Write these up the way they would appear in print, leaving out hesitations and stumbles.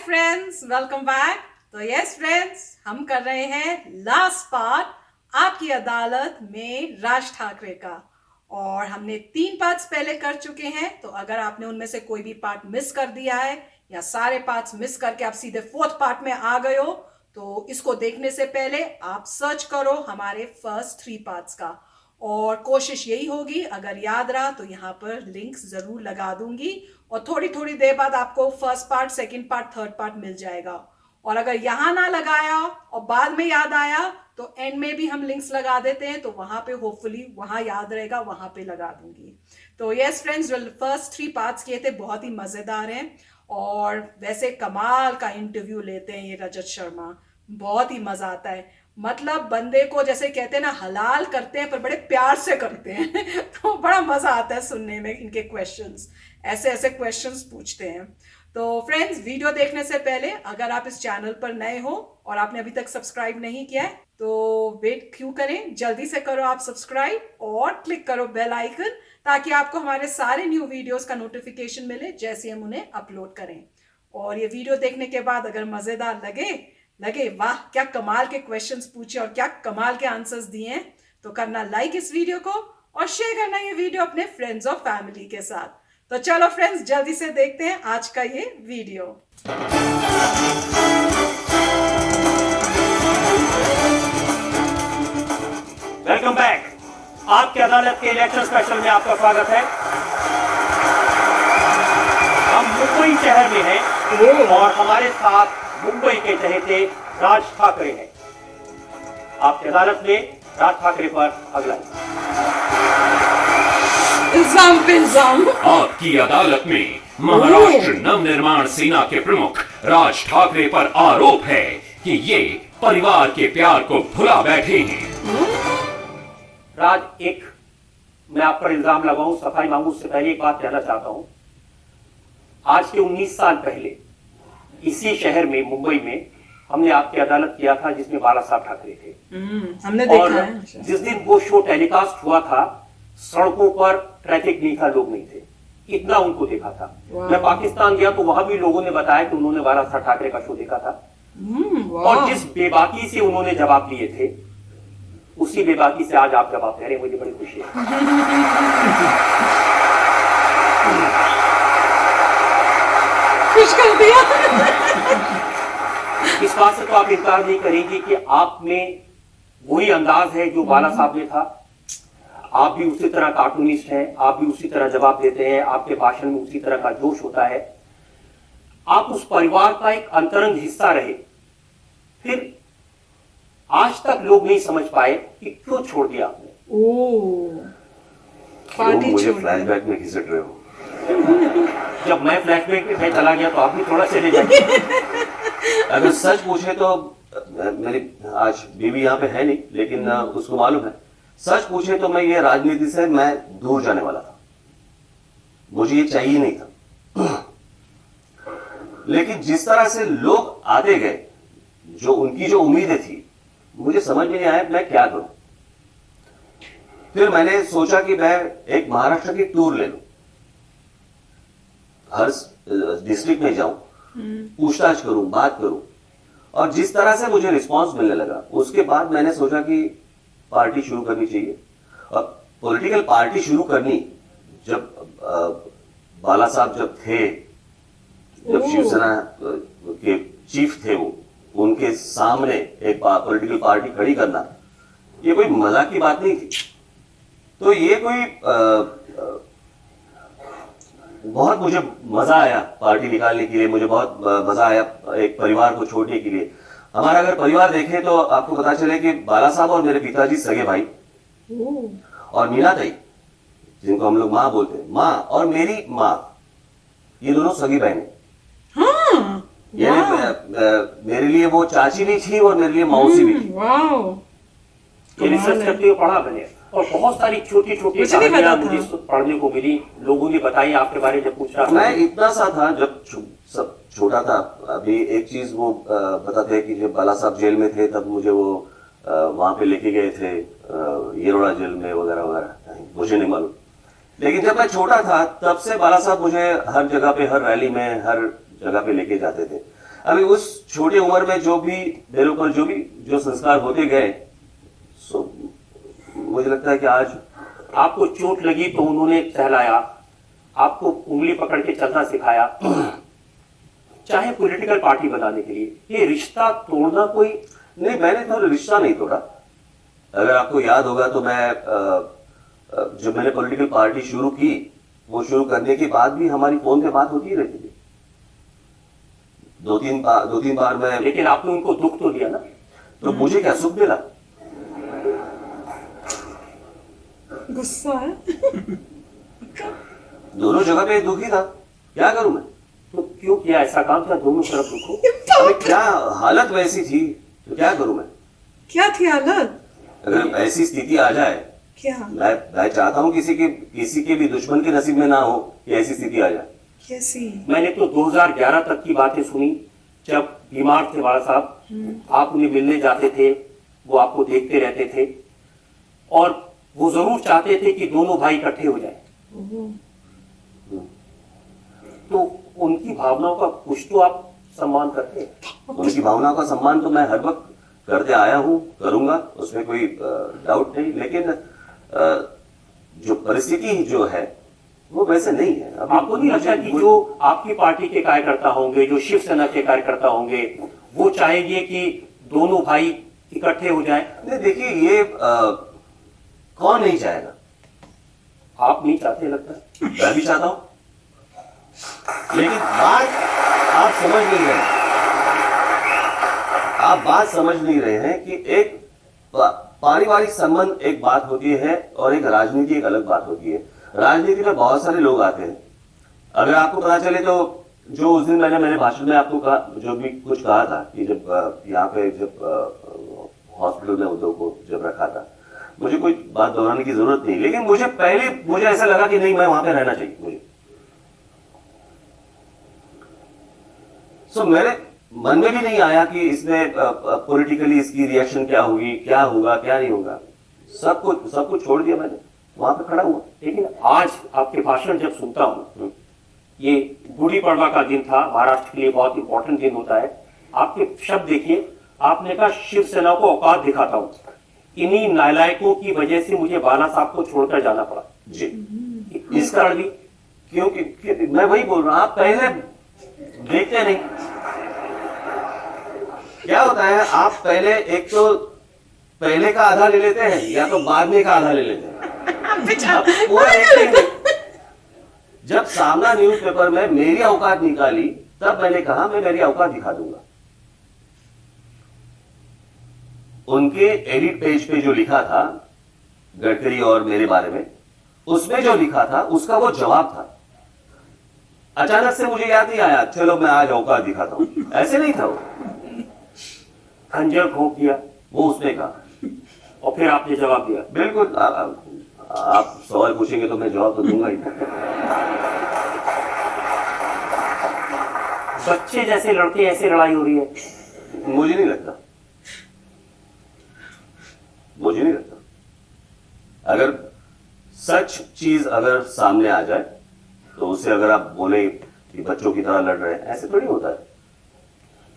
Friends, welcome back. तो yes friends, हम कर रहे हैं लास्ट पार्ट आपकी अदालत में राज ठाकरे का। और हमने 3 पार्ट्स पहले कर चुके हैं। तो अगर आपने उनमें से कोई भी पार्ट मिस कर दिया है या सारे पार्ट्स मिस करके आप सीधे 4th पार्ट में आ गए हो, तो इसको देखने से पहले आप सर्च करो हमारे फर्स्ट 3 पार्ट्स का। और कोशिश यही होगी, अगर याद रहा तो यहाँ पर लिंक्स जरूर लगा दूंगी और थोड़ी थोड़ी देर बाद आपको first part, second part, third part मिल जाएगा। और अगर यहां ना लगाया और बाद में याद आया तो एंड में भी हम लिंक्स लगा देते हैं, तो वहां पे होपफुली वहां याद रहेगा, वहां पे लगा दूंगी। तो यस फ्रेंड्स, जो फर्स्ट 3 पार्ट्स किए थे बहुत ही मजेदार हैं। और वैसे कमाल का इंटरव्यू लेते हैं ये रजत शर्मा, बहुत ही मजा आता है। मतलब बंदे को जैसे कहते हैं ना, हलाल करते हैं पर बड़े प्यार से करते हैं तो बड़ा मजा आता है सुनने में इनके क्वेश्चंस, ऐसे ऐसे क्वेश्चंस पूछते हैं। तो फ्रेंड्स, वीडियो देखने से पहले अगर आप इस चैनल पर नए हो और आपने अभी तक सब्सक्राइब नहीं किया है तो वेट क्यों करें, जल्दी से करो आप सब्सक्राइब और क्लिक करो बेल आइकन, ताकि आपको हमारे सारे न्यू वीडियोस का नोटिफिकेशन मिले जैसे हम उन्हें अपलोड करें। और ये वीडियो देखने के बाद अगर मजेदार लगे लगे वाह क्या कमाल के क्वेश्चंस पूछे और क्या कमाल के आंसर्स दिए हैं, तो करना लाइक इस वीडियो को और शेयर करना ये वीडियो अपने फ्रेंड्स और फैमिली के साथ। तो चलो फ्रेंड्स, जल्दी से देखते हैं आज का ये वीडियो। Welcome back. आपकी अदालत के इलेक्शन स्पेशल में आपका स्वागत है। हम मुंबई शहर में हैं और हमारे साथ मुंबई के चहेते राज ठाकरे हैं। आपकी अदालत में राज ठाकरे पर अगला इल्जाम पे इल्जाम। आपकी अदालत में महाराष्ट्र नवनिर्माण सेना के प्रमुख राज ठाकरे पर आरोप है कि ये परिवार के प्यार को भुला बैठे हैं। राज, मैं आप पर इल्जाम लगाऊं, सफाई मांगू, उससे पहले एक बात कहना चाहता हूं। आज के 19 साल पहले इसी शहर में, मुंबई में, हमने आपकी अदालत किया था जिसमें बाला साहब ठाकरे थे। हमने देखा और है। जिस दिन वो शो टेलीकास्ट हुआ था, सड़कों पर ट्रैफिक नहीं था, लोग नहीं थे, इतना उनको देखा था। मैं पाकिस्तान गया तो वहां भी लोगों ने बताया कि उन्होंने बाला साहब ठाकरे का शो देखा था। और जिस बेबाकी से उन्होंने जवाब दिए थे, उसी बेबाकी से आज आप जवाब दे रहे हैं। मुझे बड़ी खुशी है। खुश कर दिया। इस बात से तो आप इनकार नहीं करेंगे कि आप में वही अंदाज है जो बाला साहब में था। आप भी उसी तरह कार्टूनिस्ट हैं, आप भी उसी तरह जवाब देते हैं, आपके भाषण में उसी तरह का जोश होता है। आप उस परिवार का एक अंतरंग हिस्सा रहे, फिर आज तक लोग नहीं समझ पाए कि क्यों छोड़ दिया आपने। पार्टी मुझे छोड़ फ्लैशबैक में घिसट रहे हो। जब मैं फ्लैशबैक में चला गया तो आप भी थोड़ा चले जाइए। अगर सच पूछे तो मेरी आज बीवी यहाँ पे है नहीं, लेकिन उसको मालूम है। सच पूछे तो मैं ये राजनीति से मैं दूर जाने वाला था, मुझे ये चाहिए नहीं था। लेकिन जिस तरह से लोग आते गए, जो उनकी जो उम्मीदें थी, मुझे समझ में नहीं आया मैं क्या करूं। फिर मैंने सोचा कि मैं एक महाराष्ट्र की टूर ले लूं, हर डिस्ट्रिक्ट में जाऊं, पूछताछ करूं, बात करूं। और जिस तरह से मुझे रिस्पांस मिलने लगा, उसके बाद मैंने सोचा कि पार्टी शुरू करनी चाहिए। और पॉलिटिकल पार्टी शुरू करनी, जब बाला साहब जब थे, जब शिवसेना के चीफ थे, वो उनके सामने एक पॉलिटिकल पार्टी खड़ी करना, ये कोई मजाक की बात नहीं थी। तो ये कोई बहुत मुझे मजा आया पार्टी निकालने के लिए, मुझे बहुत मजा आया एक परिवार को छोड़ने के लिए। हमारा अगर परिवार देखें तो आपको पता चले कि बाला साहब और मेरे पिताजी सगे भाई, और मीना ताई जिनको हम लोग माँ बोलते हैं, माँ और मेरी माँ, ये दोनों सगी बहनें। मेरे लिए वो चाची भी थी और मेरे लिए मौसी भी थी। ये रिसर्च करते हुए पढ़ा मैंने, और बहुत सारी छोटी छोटी कहानियां मुझे पढ़ने को मिली। लोगों ने बताई आपके बारे में जब पूछ रहा था। मैं इतना सा था जब सब छोटा था। अभी एक चीज वो बताते हैं कि जब बाला साहब जेल में थे तब मुझे वो वहां पे लेके गए थे, येरोड़ा जेल में वगैरह वगैरह, मुझे नहीं मालूम। लेकिन जब मैं छोटा था तब से बाला साहब मुझे हर जगह पे, हर रैली में, हर जगह पे लेके जाते थे। अभी उस छोटी उम्र में जो भी मेरे ऊपर जो संस्कार होते गए, सो मुझे लगता है कि आज आपको चोट लगी तो उन्होंने सहलाया, आपको उंगली पकड़ के चलना सिखाया, चाहे पॉलिटिकल पार्टी बनाने के लिए। ये रिश्ता तोड़ना कोई नहीं, मैंने तो रिश्ता नहीं तोड़ा। अगर आपको याद होगा तो मैं जब मैंने पॉलिटिकल पार्टी शुरू की, वो शुरू करने के बाद भी हमारी फोन पे बात होती ही रहती थी। दो तीन बार मैं, लेकिन आपने उनको दुख तो दिया ना। तो मुझे क्या सुख मिला? गुस्सा है। दोनों जगह पे दुखी था, क्या करूं मैं? तो क्यों किया ऐसा काम? क्या दोनों तरफ दुख हो? अरे क्या हालत वैसी थी, तो क्या करूं मैं? क्या थी हालत? अगर ऐसी स्थिति आ जाए, क्या? मैं चाहता हूं किसी के भी दुश्मन के नसीब में ना हो कि ऐसी स्थिति आ जाए। कैसी? मैंने तो 2011 तक की बातें सुनी, जब बीमार थे बाला साहब, आप उन्हें मिलने जाते थे, वो आपको देखते रहते थे और वो जरूर चाहते थे कि दोनों भाई इकट्ठे हो जाए। तो उनकी भावनाओं का कुछ तो आप सम्मान करते हैं। उनकी भावनाओं का सम्मान तो मैं हर वक्त करते आया हूं, करूंगा, उसमें कोई डाउट नहीं। लेकिन जो परिस्थिति जो है वो वैसे नहीं है। आपको नहीं लगता कि जो आपकी पार्टी के कार्यकर्ता होंगे, जो शिवसेना के कार्यकर्ता होंगे, वो चाहेंगे कि दोनों भाई इकट्ठे हो जाएं? नहीं, देखिए ये कौन नहीं चाहेगा? आप नहीं चाहते लगता है? मैं भी चाहता हूं, लेकिन आप समझ नहीं रहे। आप बात समझ नहीं रहे हैं कि एक पारिवारिक संबंध एक बात होती है और एक राजनीति एक अलग बात होती है। राजनीति में बहुत सारे लोग आते हैं। अगर आपको पता चले तो जो उस दिन मैंने भाषण में आपको कहा, जो भी कुछ कहा था कि जब यहाँ पे जब हॉस्पिटल में उद्धव को जब रखा था, मुझे कोई बात दोहराने की जरूरत नहीं, लेकिन मुझे ऐसा लगा कि नहीं, मैं वहां पे रहना चाहिए मुझे। मेरे मन में भी नहीं आया कि इसमें पॉलिटिकली इसकी रिएक्शन क्या होगी, क्या होगा, क्या नहीं होगा। सब कुछ छोड़ दिया मैंने, वहां पे खड़ा हुआ। लेकिन आज आपके भाषण जब सुनता हूं, ये गुड़ी पड़वा का दिन था, महाराष्ट्र के लिए बहुत इंपॉर्टेंट दिन होता है। आपके शब्द देखिए, आपने कहा शिवसेना को औकात दिखाता हूं, इन्हीं नालायकों की वजह से मुझे बाला साहब को छोड़कर जाना पड़ा। जी, इस कारण भी, क्योंकि मैं वही बोल रहा हूं, आप पहले देखते नहीं। क्या होता है, आप पहले एक तो पहले का आधा ले लेते हैं या तो बाद में का आधा ले लेते हैं। आप पूरा देखते ही नहीं। जब सामना न्यूज़पेपर में मेरी औकात निकाली, तब मैंने कहा मैं मेरी औकात दिखा दूंगा। उनके एडिट पेज पे जो लिखा था गडकरी और मेरे बारे में, उसमें जो लिखा था उसका वो जवाब था। अचानक से मुझे याद नहीं आया, चलो मैं आज औकात दिखाता हूं, ऐसे नहीं था। वो खंजर घोंप दिया, वो उसने कहा और फिर आपने जवाब दिया। बिल्कुल, आप सवाल पूछेंगे तो मैं जवाब तो दूंगा ही। बच्चे जैसे लड़ते ऐसे लड़ाई हो रही है? मुझे नहीं लगता। अगर सच चीज अगर सामने आ जाए तो उसे अगर आप बोले कि बच्चों की तरह लड़ रहे हैं, ऐसे थोड़ी होता है।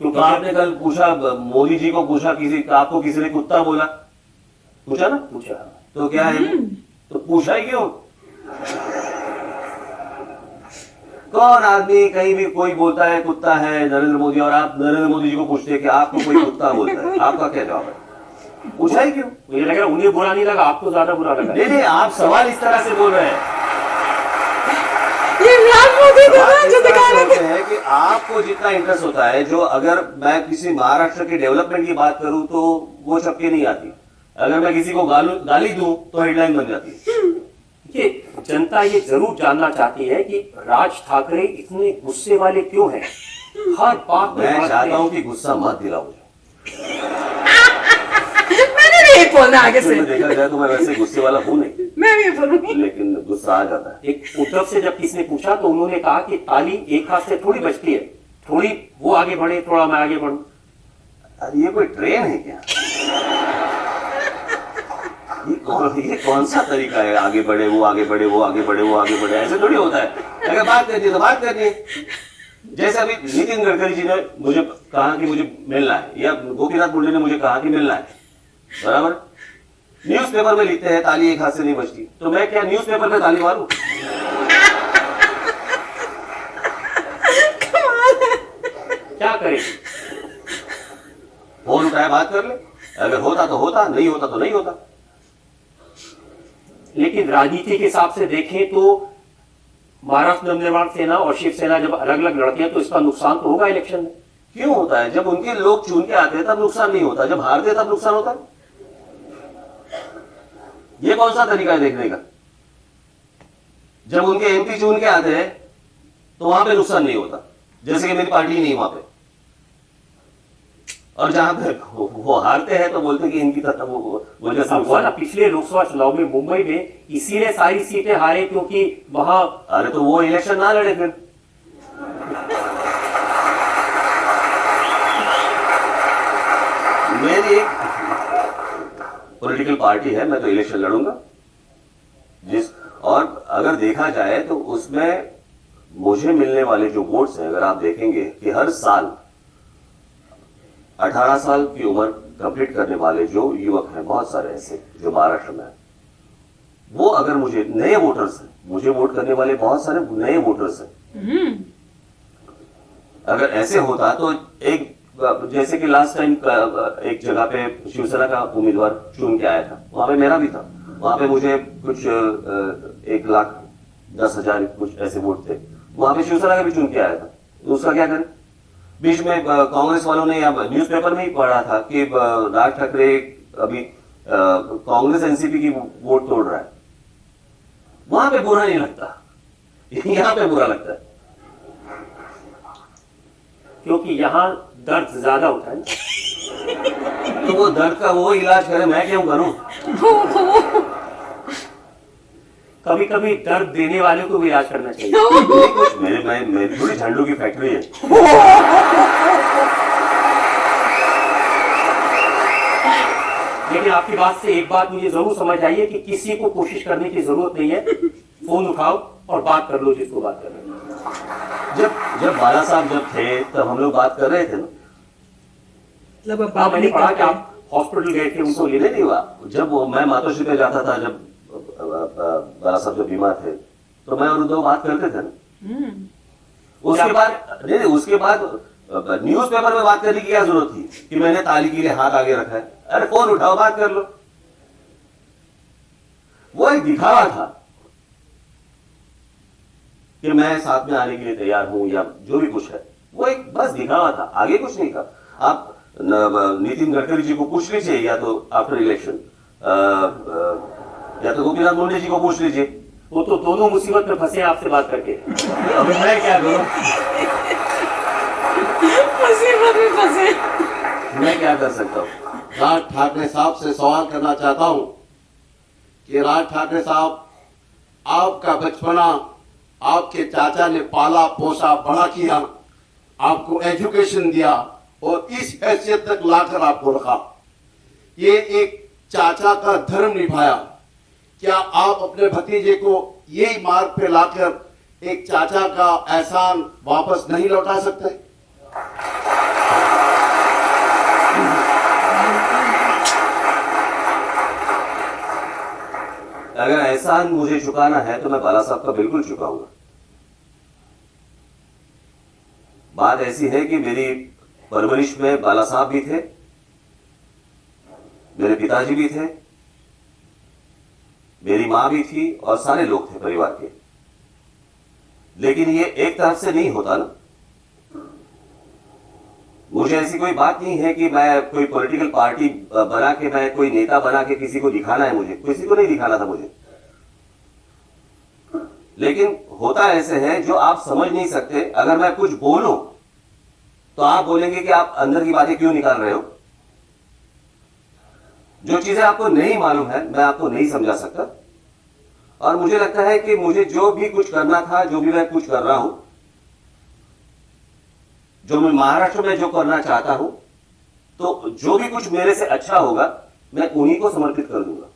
क्योंकि आपने कल पूछा, मोदी जी को पूछा, आपको किसी ने कुत्ता बोला, पूछा ना? पूछा तो क्या है, तो पूछा ही क्यों? कौन आदमी कहीं भी कोई बोलता है कुत्ता है नरेंद्र मोदी, और आप नरेंद्र मोदी जी को पूछते हैं कि आपको कोई कुत्ता बोलता है, आपका क्या जवाब है? पूछा ही क्यों? मुझे लग रहा है उन्हें बुरा नहीं लगा, आपको ज्यादा बुरा लगा। नहीं, आप सवाल इस तरह से बोल रहे हैं, ये मोदी जो दिखा रहे थे है कि आपको जितना इंटरेस्ट होता है, जो अगर मैं किसी महाराष्ट्र के डेवलपमेंट की बात करूं तो वो छपके नहीं आती, अगर मैं किसी को गाली दूं तो हेडलाइन बन जाती है। ये जनता ये जरूर जानना चाहती है कि राज ठाकरे इतने गुस्से वाले क्यों हैं? हर बात में मैं चाहता हूं कि गुस्सा मत दिलाओ मुझे। मैंने नहीं बोलना आगे से। देखा जाए तो मैं वैसे गुस्से वाला हूं नहीं, मैं भी बोलूंगी, लेकिन गुस्सा आ जाता है। एक उद्धव से जब किसी ने पूछा तो उन्होंने कहा कि ताली एक हाथ से थोड़ी बजती है, थोड़ी वो आगे बढ़े, थोड़ा मैं आगे बढ़ूं। ये कोई ट्रेन है क्या? ये कौन सा तरीका है? आगे बढ़े, वो आगे बढ़े, वो आगे बढ़े, वो आगे बढ़े, ऐसे थोड़ी होता है। अगर बात करनी है तो बात करनी है। जैसे अभी नितिन गडकरी जी ने मुझे कहा कि मुझे मिलना है, या गोपीनाथ मुंडे ने मुझे कहा कि मिलना है, बराबर। न्यूज़पेपर में लिखते हैं ताली एक हाथ से नहीं बजती, तो मैं क्या न्यूज़पेपर पे ताली मारूं? क्या करें? फोन उठाया बात कर ले, अगर होता तो होता, नहीं होता तो नहीं होता। लेकिन राजनीति के हिसाब से देखें तो महाराष्ट्र नवनिर्माण सेना और शिवसेना जब अलग अलग लड़ते हैं तो इसका नुकसान तो होगा इलेक्शन में। क्यों होता है? जब उनके लोग चुन के आते हैं तब नुकसान नहीं होता, जब हारते हैं तब नुकसान होता है। ये कौन सा तरीका है देखने का? जब उनके एमपी चुन के आते हैं तो वहां पे नुकसान नहीं होता, जैसे कि मेरी पार्टी नहीं वहां पे। और जहां पे वो हारते हैं तो बोलते हैं कि इनकी तरफ वो जैसा हुआ ना पिछले लोकसभा चुनाव में मुंबई में, इसीलिए सारी सीटें हारे क्योंकि वहां। अरे तो वो इलेक्शन ना लड़े फिर। मेरी एक पॉलिटिकल पार्टी है, मैं तो इलेक्शन लड़ूंगा और अगर देखा जाए तो उसमें मुझे मिलने वाले जो वोट्स हैं, अगर आप देखेंगे कि हर साल 18 साल की उम्र कंप्लीट करने वाले जो युवक हैं, बहुत सारे ऐसे जो महाराष्ट्र में हैं, वो अगर मुझे नए वोटर्स हैं, मुझे वोट करने वाले बहुत सारे नए वोटर्स हैं। अगर ऐसे होता तो एक, जैसे कि लास्ट टाइम एक जगह पे शिवसेना का उम्मीदवार चुन के आया था, वहां पे मेरा भी था, वहां पे मुझे कुछ 1,10,000 कुछ ऐसे वोट थे, वहां पे शिवसेना का भी चुन के आया था, तो उसका क्या करें? बीच में कांग्रेस वालों ने या न्यूज़पेपर में ही पढ़ा था कि राज ठाकरे अभी कांग्रेस एनसीपी की वोट तोड़ रहा है। वहां पे बुरा नहीं लगता, यहां पे बुरा लगता है, क्योंकि यहाँ दर्द ज्यादा होता है। तो वो दर्द का वो इलाज करे, मैं क्यों करूं? कभी कभी दर्द देने वाले को भी इलाज करना चाहिए। नहीं, कुछ मेरी थोड़ी झंडू की फैक्ट्री है। लेकिन आपकी बात से एक बात मुझे जरूर समझ आई है कि किसी को कोशिश करने की जरूरत नहीं है, फोन उठाओ और बात कर लो जिसको बात करना है। जब बाला साहब जब थे तब हम लोग बात कर रहे थे ना। हाँ, मैंने पढ़ा कि आप हॉस्पिटल गए थे उनको लेने। नहीं हुआ, जब मैं मातोश्री पे जाता था, जब बाला साहब जब बीमार थे तो मैं और उद्धव बात करते थे ना। उसके बाद नहीं, उसके बाद न्यूज़पेपर में बात करने की क्या जरूरत थी कि मैंने ताली के लिए हाथ आगे रखा है? अरे फोन उठाओ, बात कर लो। वो एक दिखावा था कि मैं साथ में आने के लिए तैयार हूं या जो भी कुछ है, वो एक बस दिखावा था, आगे कुछ नहीं था। आप नितिन गडकरी जी को पूछ लीजिए, या तो आफ्टर इलेक्शन, या तो गोपीनाथ मुंडे जी को पूछ लीजिए, वो तो दोनों मुसीबत में फंसे आपसे बात करके। अब मैं क्या करूं? मुसीबत में फंसे। मैं क्या कर सकता हूं? राज ठाकरे साहब से सवाल करना चाहता हूं कि राज ठाकरे साहब, आपका बचपना आपके चाचा ने पाला पोसा बड़ा किया, आपको एजुकेशन दिया और इस हैसियत तक लाकर आपको रखा। ये एक चाचा का धर्म निभाया। क्या आप अपने भतीजे को यही मार्ग पे लाकर एक चाचा का एहसान वापस नहीं लौटा सकते? अगर एहसान मुझे चुकाना है तो मैं बाला साहब का बिल्कुल चुकाऊंगा। बात ऐसी है कि मेरी परवरिश में बाला साहब भी थे, मेरे पिताजी भी थे, मेरी मां भी थी और सारे लोग थे परिवार के। लेकिन ये एक तरफ से नहीं होता ना। मुझे ऐसी कोई बात नहीं है कि मैं कोई पॉलिटिकल पार्टी बना के, मैं कोई नेता बना के किसी को दिखाना है, मुझे किसी को नहीं दिखाना था मुझे। लेकिन होता ऐसे है जो आप समझ नहीं सकते। अगर मैं कुछ बोलूं तो आप बोलेंगे कि आप अंदर की बातें क्यों निकाल रहे हो। जो चीजें आपको नहीं मालूम है मैं आपको नहीं समझा सकता। और मुझे लगता है कि मुझे जो भी कुछ करना था, जो भी मैं कुछ कर रहा हूं, जो मैं महाराष्ट्र में जो करना चाहता हूं, तो जो भी कुछ मेरे से अच्छा होगा मैं उन्हीं को समर्पित कर दूंगा।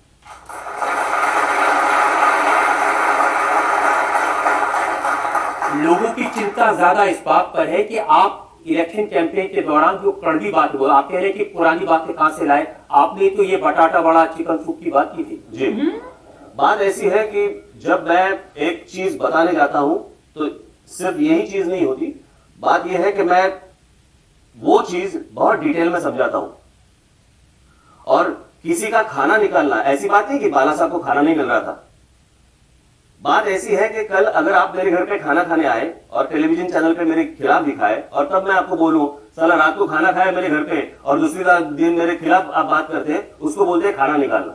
लोगों आपकी चिंता ज्यादा इस बात पर है कि आप इलेक्शन कैंपेन के दौरान जो कड़वी बात बोला, आप कह रहे हैं कि पुरानी बातें कहां से लाए, आपने तो ये बटाटा बड़ा चिकन सूप की बात की थी। जी, बात ऐसी है कि जब मैं एक चीज बताने जाता हूं तो सिर्फ यही चीज नहीं होती, बात यह है कि मैं वो चीज बहुत डिटेल में समझाता हूं। और किसी का खाना निकालना, ऐसी बात नहीं कि बाला साहब को खाना नहीं मिल रहा था, बात ऐसी है कि कल अगर आप मेरे घर पे खाना खाने आए और टेलीविजन चैनल पे मेरे खिलाफ दिखाए और तब मैं आपको बोलूं साला रात को खाना खाया मेरे घर पे और दूसरी दिन मेरे खिलाफ आप बात करते हैं, उसको बोलते हैं खाना निकालना।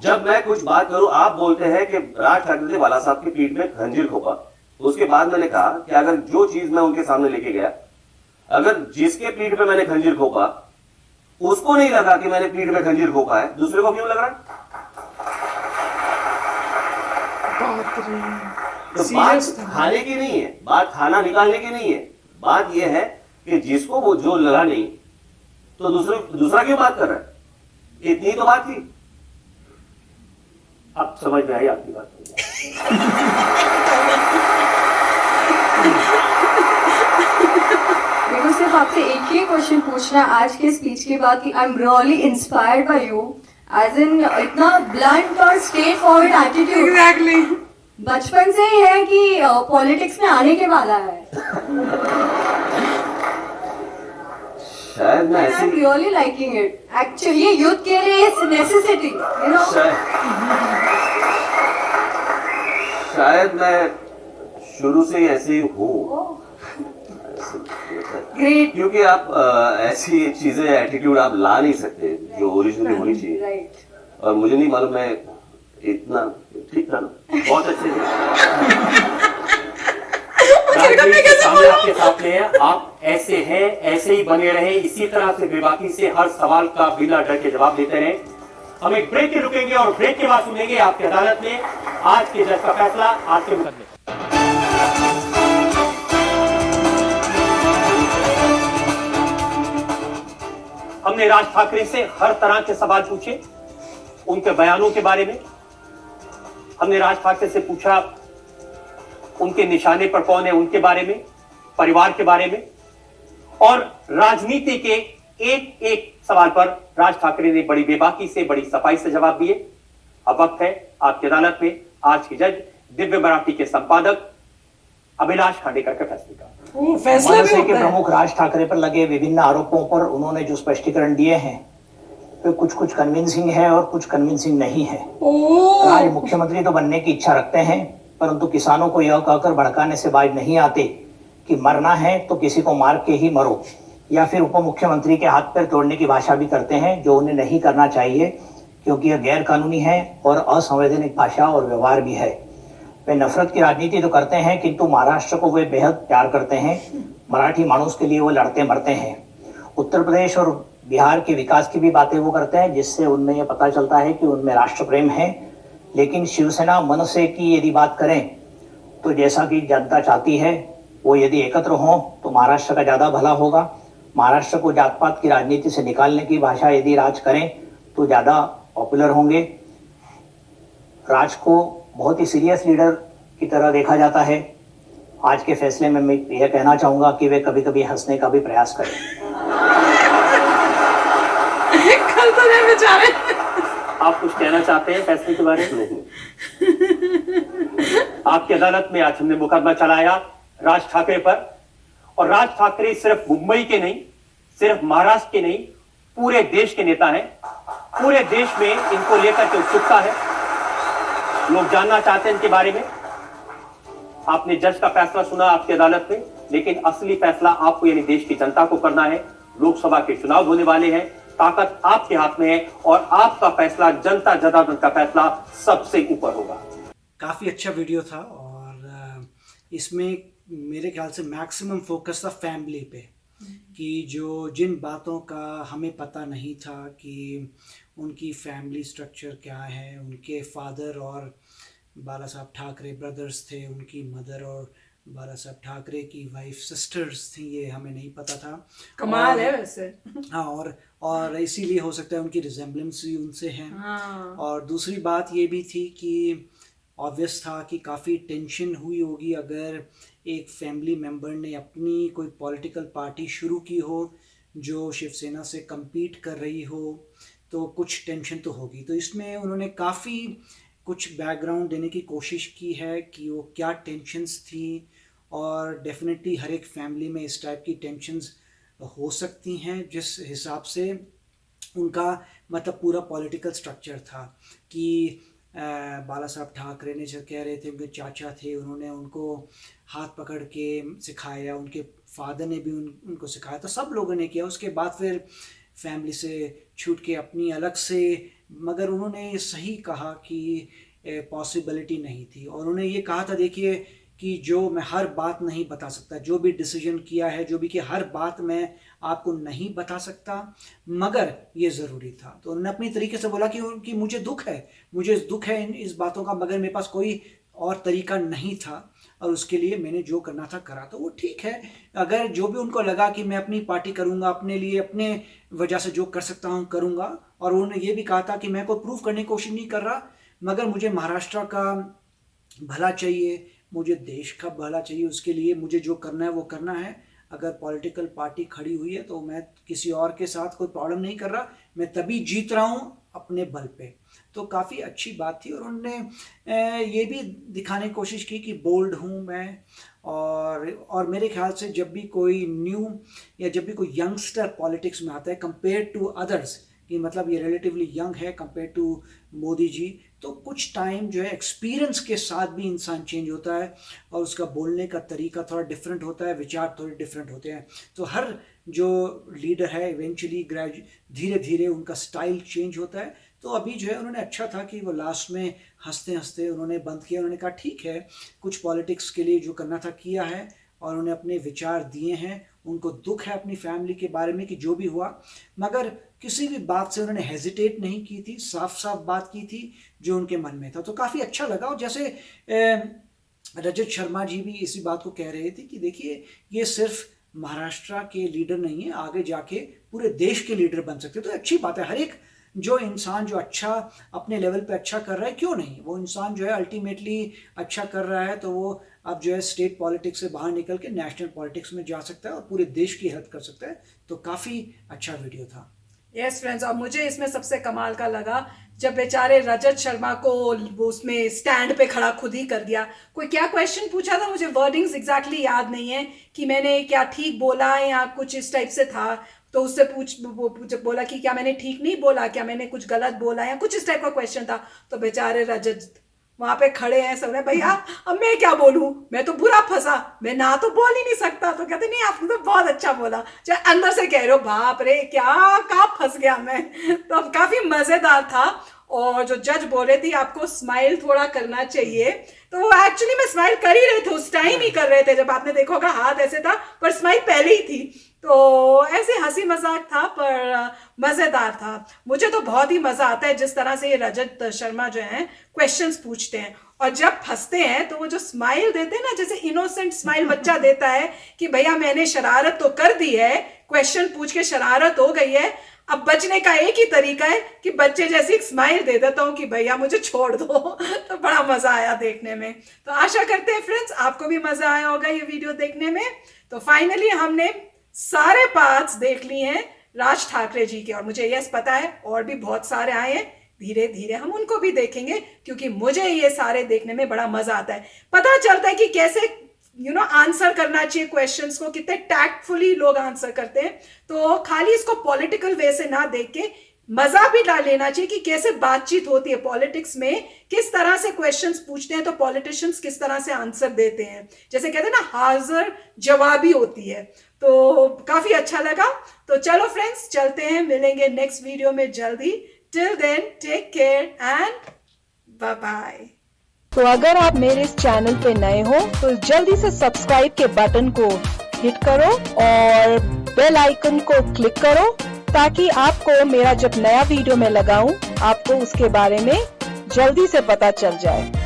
जब मैं कुछ बात करूं, आप बोलते हैं कि राज ठाकरे ने बाला साहब की पीठ में खंजीर ठोका, उसके बाद मैंने कहा कि अगर जो चीज मैं उनके सामने लेके गया, अगर जिसके पीठ पे मैंने खंजीर ठोका उसको नहीं लगा कि मैंने पीठ में खंजीर ठोका है, दूसरे को क्यों लग रहा है? तो बात खाने की नहीं है, बात खाना निकालने की नहीं है, बात यह है कि जिसको वो जो लगा नहीं तो दूसरा क्यों बात कर रहा है? इतनी तो बात थी। अब समझ में आई आपकी बात। मेरे को सिर्फ आपसे एक ही क्वेश्चन पूछना है आज के स्पीच के बाद कि I am really inspired by you, as in इतना ब्लंट और स्ट्रेट फॉरवर्ड एटीट्यूड एग्जैक्टली बचपन से ही है कि पॉलिटिक्स में आने के वाला है। शायद मैं आई am really liking it. Actually ये यूथ के लिए नेसेसिटी, यू नो। शायद मैं शुरू से ही ऐसे ही हूँ, ग्रेट। क्योंकि आप ऐसी चीजें एटीट्यूड आप ला नहीं सकते जो ओरिजिनली होनी चाहिए। राइट। और मुझे नहीं मालूम मैं इतना ठीक था ना, बहुत अच्छे से राजनीति के सामने आपके सामने है, आप ऐसे हैं, ऐसे ही बने रहे, इसी तरह से बेबाकी से हर सवाल का बिना डर के जवाब देते रहे। हम एक ब्रेक के रुकेंगे और ब्रेक के बाद सुनेंगे आपकी अदालत में आज के जज का फैसला, आज के मुकदमे। हमने राज ठाकरे से हर तरह के सवाल पूछे, उनके बयानों के बारे में। हमने राज ठाकरे से पूछा उनके निशाने पर कौन है उनके बारे में, परिवार के बारे में, और राजनीति के एक एक सवाल पर राज ठाकरे ने बड़ी बेबाकी से, बड़ी सफाई से जवाब दिए। अब वक्त है आपकी अदालत में आज के जज दिव्य मराठी के संपादक अभिलाष खांडेकर के फैसले का। फैसला भी मनसे के होता है। प्रमुख राज ठाकरे पर लगे विभिन्न आरोपों पर उन्होंने जो स्पष्टीकरण दिए हैं वे कुछ कन्विंसिंग है और कुछ कन्विंसिंग नहीं है। आज मुख्यमंत्री तो बनने की इच्छा रखते हैं, परंतु किसानों को यह कहकर भड़काने से बाज नहीं आते कि मरना है तो किसी को मार के ही मरो, या फिर उप मुख्यमंत्री के हाथ पैर तोड़ने की भाषा भी करते हैं, जो उन्हें नहीं करना चाहिए क्योंकि यह गैर कानूनी है और असंवैधानिक भाषा और व्यवहार भी है। वे नफरत की राजनीति तो करते हैं, किंतु महाराष्ट्र को वे बेहद प्यार करते हैं। मराठी मानुस के लिए वो लड़ते मरते हैं। उत्तर प्रदेश और बिहार के विकास की भी बातें वो करते हैं, जिससे उनमें यह पता चलता है कि उनमें राष्ट्र प्रेम है। लेकिन शिवसेना मनसे की यदि बात करें तो जैसा कि जनता चाहती है, वो यदि एकत्र हों तो महाराष्ट्र का ज़्यादा भला होगा। महाराष्ट्र को जात पात की राजनीति से निकालने की भाषा यदि राज करें तो ज़्यादा पॉपुलर होंगे। राज को बहुत ही सीरियस लीडर की तरह देखा जाता है। आज के फैसले में मैं यह कहना चाहूँगा कि वे कभी कभी हंसने का भी प्रयास करें। कल तो नहीं बेचारे। आप कुछ कहना चाहते हैं फैसले के बारे में? आपकी अदालत में आज हमने मुकदमा चलाया राज ठाकरे पर, और राज ठाकरे सिर्फ मुंबई के नहीं, सिर्फ महाराष्ट्र के नहीं, पूरे देश के नेता हैं। पूरे देश में इनको लेकर के उत्सुकता है, लोग जानना चाहते हैं इनके बारे में। आपने जज का फैसला सुना आपकी अदालत में, लेकिन असली फैसला आपको यानी देश की जनता को करना है। लोकसभा के चुनाव होने वाले हैं, ताकत आपके हाथ में है और आपका फैसला, जनता जनार्दन का फैसला सबसे ऊपर होगा। काफ़ी अच्छा वीडियो था और इसमें मेरे ख्याल से मैक्सिमम फोकस था फैमिली पे, कि जिन बातों का हमें पता नहीं था कि उनकी फैमिली स्ट्रक्चर क्या है। उनके फादर और बाला साहब ठाकरे ब्रदर्स थे, उनकी मदर और बाला साहब ठाकरे की वाइफ सिस्टर्स थी, ये हमें नहीं पता था। कमाल है वैसे। हाँ, और इसीलिए हो सकता है उनकी रिजेम्बलेंस भी उनसे है। हाँ। और दूसरी बात ये भी थी कि ऑब्वियस था कि काफ़ी टेंशन हुई होगी अगर एक फैमिली मेम्बर ने अपनी कोई पॉलिटिकल पार्टी शुरू की हो जो शिवसेना से compete कर रही हो, तो कुछ टेंशन तो होगी। तो इसमें उन्होंने काफ़ी कुछ बैकग्राउंड देने की कोशिश की है कि वो क्या टेंशन्स थी, और डेफिनेटली हर एक फैमिली में इस टाइप की टेंशन्स हो सकती हैं जिस हिसाब से उनका मतलब पूरा पॉलिटिकल स्ट्रक्चर था कि बाला साहब ठाकरे ने जो कह रहे थे, उनके चाचा थे, उन्होंने उनको हाथ पकड़ के सिखाया, उनके फादर ने भी उनको सिखाया, तो सब लोगों ने किया। उसके बाद फिर फैमिली से छूट के अपनी अलग से, मगर उन्होंने सही कहा कि पॉसिबिलिटी नहीं थी, और उन्होंने ये कहा था देखिए कि जो मैं हर बात नहीं बता सकता, जो भी डिसीजन किया है, जो भी कि हर बात मैं आपको नहीं बता सकता, मगर ये ज़रूरी था। तो उन्होंने अपनी तरीके से बोला कि मुझे दुख है इस बातों का, मगर मेरे पास कोई और तरीका नहीं था और उसके लिए मैंने जो करना था करा। तो वो ठीक है, अगर जो भी उनको लगा कि मैं अपनी पार्टी करूँगा, अपने लिए अपने वजह से जो कर सकता हूँ करूँगा, और उन्होंने ये भी कहा था कि मैं कोई प्रूफ करने की कोशिश नहीं कर रहा, मगर मुझे महाराष्ट्र का भला चाहिए, मुझे देश का भला चाहिए, उसके लिए मुझे जो करना है वो करना है। अगर पॉलिटिकल पार्टी खड़ी हुई है तो मैं किसी और के साथ कोई प्रॉब्लम नहीं कर रहा, मैं तभी जीत रहा हूँ अपने बल पे। तो काफ़ी अच्छी बात थी, और उन्होंने ये भी दिखाने की कोशिश की कि बोल्ड हूँ मैं, और मेरे ख्याल से जब भी कोई न्यू या जब भी कोई यंगस्टर पॉलिटिक्स में आता है कंपेयर टू अदर्स, कि मतलब ये रिलेटिवली यंग है कंपेयर टू मोदी जी, तो कुछ टाइम जो है एक्सपीरियंस के साथ भी इंसान चेंज होता है और उसका बोलने का तरीका थोड़ा डिफरेंट होता है, विचार थोड़े डिफरेंट होते हैं। तो हर जो लीडर है इवेंचुअली धीरे धीरे उनका स्टाइल चेंज होता है। तो अभी जो है उन्होंने अच्छा था कि वो लास्ट में हंसते हंसते उन्होंने बंद किया, उन्होंने कहा ठीक है, कुछ पॉलिटिक्स के लिए जो करना था किया है, और उन्होंने अपने विचार दिए हैं। उनको दुख है अपनी फैमिली के बारे में कि जो भी हुआ, मगर किसी भी बात से उन्होंने हेजिटेट नहीं की थी, साफ साफ बात की थी जो उनके मन में था। तो काफ़ी अच्छा लगा। और जैसे रजत शर्मा जी भी इसी बात को कह रहे थे कि देखिए ये सिर्फ महाराष्ट्र के लीडर नहीं है, आगे जाके पूरे देश के लीडर बन सकते। तो अच्छी बात है, हर एक जो इंसान जो अच्छा अपने लेवल पे अच्छा कर रहा है, क्यों नहीं, वो इंसान जो है अल्टीमेटली अच्छा कर रहा है तो वो अब जो है स्टेट पॉलिटिक्स से बाहर निकल के नेशनल पॉलिटिक्स में जा सकता है और पूरे देश की हेल्प कर सकता है। तो काफ़ी अच्छा वीडियो था। यस फ्रेंड्स, और मुझे इसमें सबसे कमाल का लगा जब बेचारे रजत शर्मा को वो उसमें स्टैंड पे खड़ा खुद ही कर दिया। कोई क्या क्वेश्चन पूछा था, मुझे वर्डिंग्स एग्जैक्टली याद नहीं है कि मैंने क्या ठीक बोला है या कुछ इस टाइप से था। तो उससे बोला कि क्या मैंने ठीक नहीं बोला, क्या मैंने कुछ गलत बोला, या कुछ इस टाइप का क्वेश्चन था। तो बेचारे रजत वहां पे खड़े हैं, सब ने भैया अब मैं क्या बोलूं, मैं तो बुरा फंसा, मैं ना तो बोल ही नहीं सकता। तो कहते नहीं आपने तो बहुत अच्छा बोला, चाहे अंदर से कह रहे हो बाप रे क्या कहाँ फंस गया मैं। तो अब काफी मजेदार था। और जो जज बोल रहे थे आपको स्माइल थोड़ा करना चाहिए, तो वो एक्चुअली में स्माइल कर ही रहे थे, उस टाइम ही कर रहे थे। जब आपने देखा होगा हाथ ऐसे था पर स्माइल पहले ही थी। तो ऐसे हंसी मजाक था पर मजेदार था। मुझे तो बहुत ही मजा आता है जिस तरह से ये रजत शर्मा जो है क्वेश्चंस पूछते हैं, और जब फंसते हैं तो वो जो स्माइल देते हैं ना, जैसे इनोसेंट स्माइल बच्चा देता है कि भैया मैंने शरारत तो कर दी है, क्वेश्चन पूछ के शरारत हो गई है, अब बचने का एक ही तरीका है कि बच्चे जैसी एक स्माइल दे देता हूँ कि भैया मुझे छोड़ दो। तो बड़ा मजा आया देखने में। तो आशा करते हैं फ्रेंड्स आपको भी मजा आया होगा ये वीडियो देखने में। तो फाइनली हमने सारे पार्ट्स देख लिए हैं राज ठाकरे जी के, और मुझे यस पता है और भी बहुत सारे आए हैं, धीरे धीरे हम उनको भी देखेंगे, क्योंकि मुझे ये सारे देखने में बड़ा मजा आता है। पता चलता है कि कैसे आंसर करना चाहिए क्वेश्चंस को, कितने टैक्टफुली लोग आंसर करते हैं। तो खाली इसको पॉलिटिकल वे से ना देख के मजा भी ला लेना चाहिए कि कैसे बातचीत होती है पॉलिटिक्स में, किस तरह से क्वेश्चंस पूछते हैं तो पॉलिटिशियंस किस तरह से आंसर देते हैं, जैसे कहते हैं ना हाजिर जवाबी होती है। तो काफी अच्छा लगा। तो चलो फ्रेंड्स चलते हैं, मिलेंगे नेक्स्ट वीडियो में जल्दी। Till then take care and bye bye. तो अगर आप मेरे इस चैनल पे नए हो तो जल्दी से सब्सक्राइब के बटन को हिट करो और बेल आइकन को क्लिक करो, ताकि आपको मेरा जब नया वीडियो मैं लगाऊं आपको उसके बारे में जल्दी से पता चल जाए।